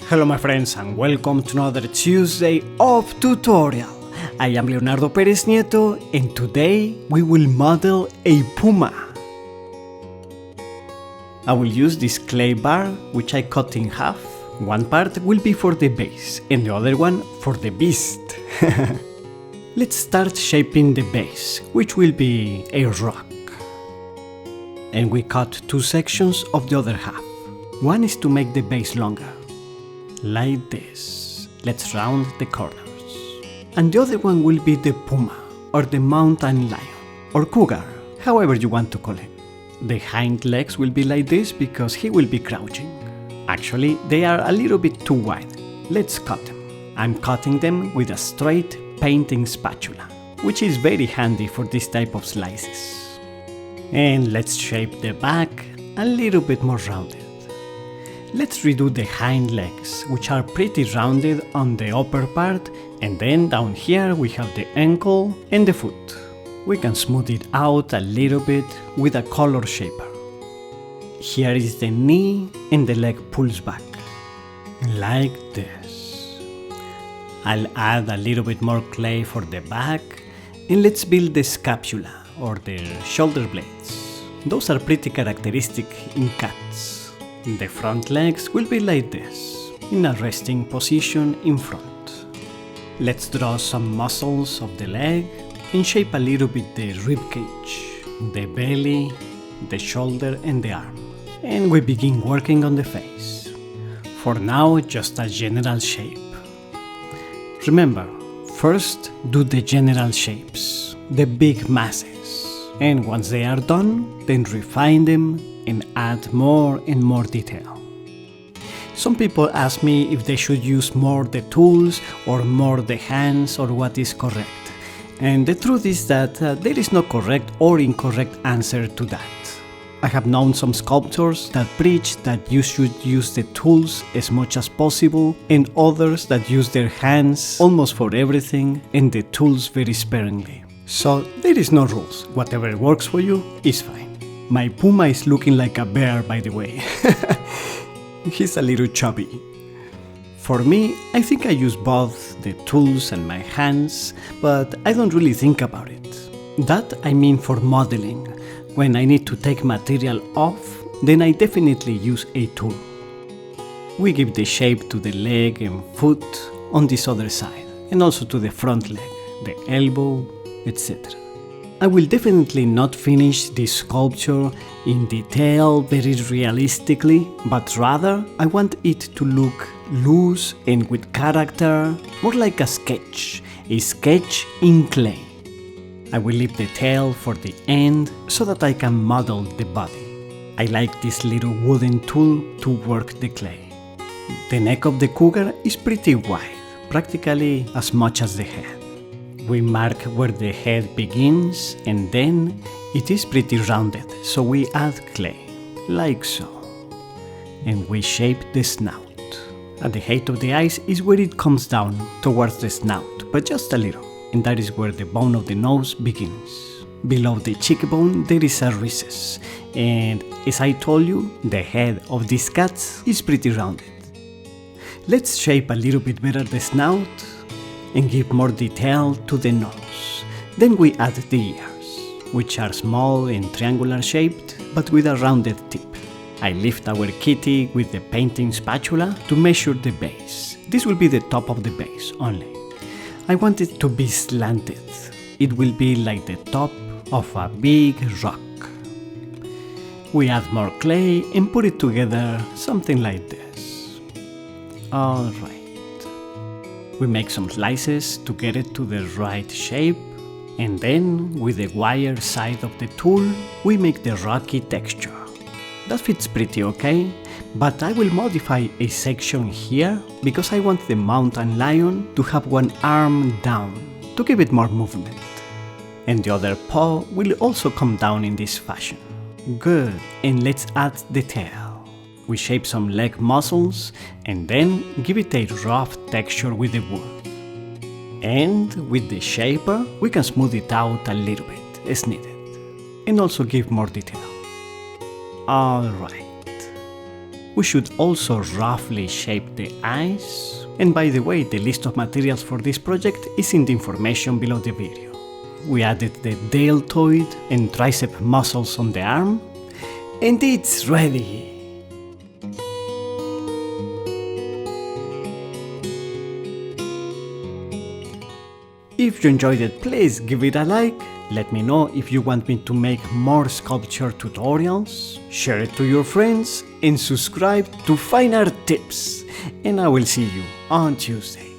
Hello my friends and welcome to another Tuesday of tutorial. I am Leonardo Perez Nieto and today we will model a puma. I will use this clay bar which I cut in half. One part will be for the base and the other one for the beast. Let's start shaping the base, which will be a rock. And we cut two sections of the other half. One is to make the base longer, like this. Let's round the corners. And the other one will be the puma, or the mountain lion, or cougar, however you want to call him. The hind legs will be like this because he will be crouching. Actually, they are a little bit too wide. Let's cut them. I'm cutting them with a straight painting spatula, which is very handy for this type of slices. And let's shape the back a little bit more rounded. Let's redo the hind legs, which are pretty rounded on the upper part, and then down here we have the ankle and the foot. We can smooth it out a little bit with a color shaper. Here is the knee and the leg pulls back, like this. I'll add a little bit more clay for the back, and let's build the scapula or the shoulder blades. Those are pretty characteristic in cats. The front legs will be like this, in a resting position in front. Let's draw some muscles of the leg and shape a little bit the rib cage, the belly, the shoulder and the arm. And we begin working on the face. For now, just a general shape. Remember, first do the general shapes, the big masses. And once they are done, then refine them and add more and more detail. Some people ask me if they should use more the tools or more the hands or what is correct. And the truth is that there is no correct or incorrect answer to that. I have known some sculptors that preach that you should use the tools as much as possible, and others that use their hands almost for everything and the tools very sparingly. So there is no rules. Whatever works for you is fine. My puma is looking like a bear, by the way. He's a little chubby. For me, I think I use both the tools and my hands, but I don't really think about it. That I mean for modeling. When I need to take material off, then I definitely use a tool. We give the shape to the leg and foot on this other side, and also to the front leg, the elbow, etc. I will definitely not finish this sculpture in detail very realistically, but rather I want it to look loose and with character, more like a sketch in clay. I will leave the tail for the end so that I can model the body. I like this little wooden tool to work the clay. The neck of the cougar is pretty wide, practically as much as the head. We mark where the head begins and then it is pretty rounded, so we add clay, like so. And we shape the snout. At the height of the eyes is where it comes down towards the snout, but just a little. And that is where the bone of the nose begins. Below the cheekbone there is a recess, and as I told you, the head of these cats is pretty rounded. Let's shape a little bit better the snout and give more detail to the nose. Then we add the ears, which are small and triangular shaped, but with a rounded tip. I lift our kitty with the painting spatula to measure the base. This will be the top of the base only. I want it to be slanted. It will be like the top of a big rock. We add more clay and put it together, something like this. Alright. We make some slices to get it to the right shape, and then with the wire side of the tool we make the rocky texture. That fits pretty okay, but I will modify a section here because I want the mountain lion to have one arm down to give it more movement. And the other paw will also come down in this fashion. Good, and let's add the tail. We shape some leg muscles and then give it a rough texture with the wood. And with the shaper we can smooth it out a little bit as needed, and also give more detail. Alright. We should also roughly shape the eyes. And by the way, the list of materials for this project is in the information below the video. We added the deltoid and tricep muscles on the arm, and it's ready! If you enjoyed it, please give it a like, let me know if you want me to make more sculpture tutorials, share it to your friends, and subscribe to Fine Art Tips. And I will see you on Tuesday.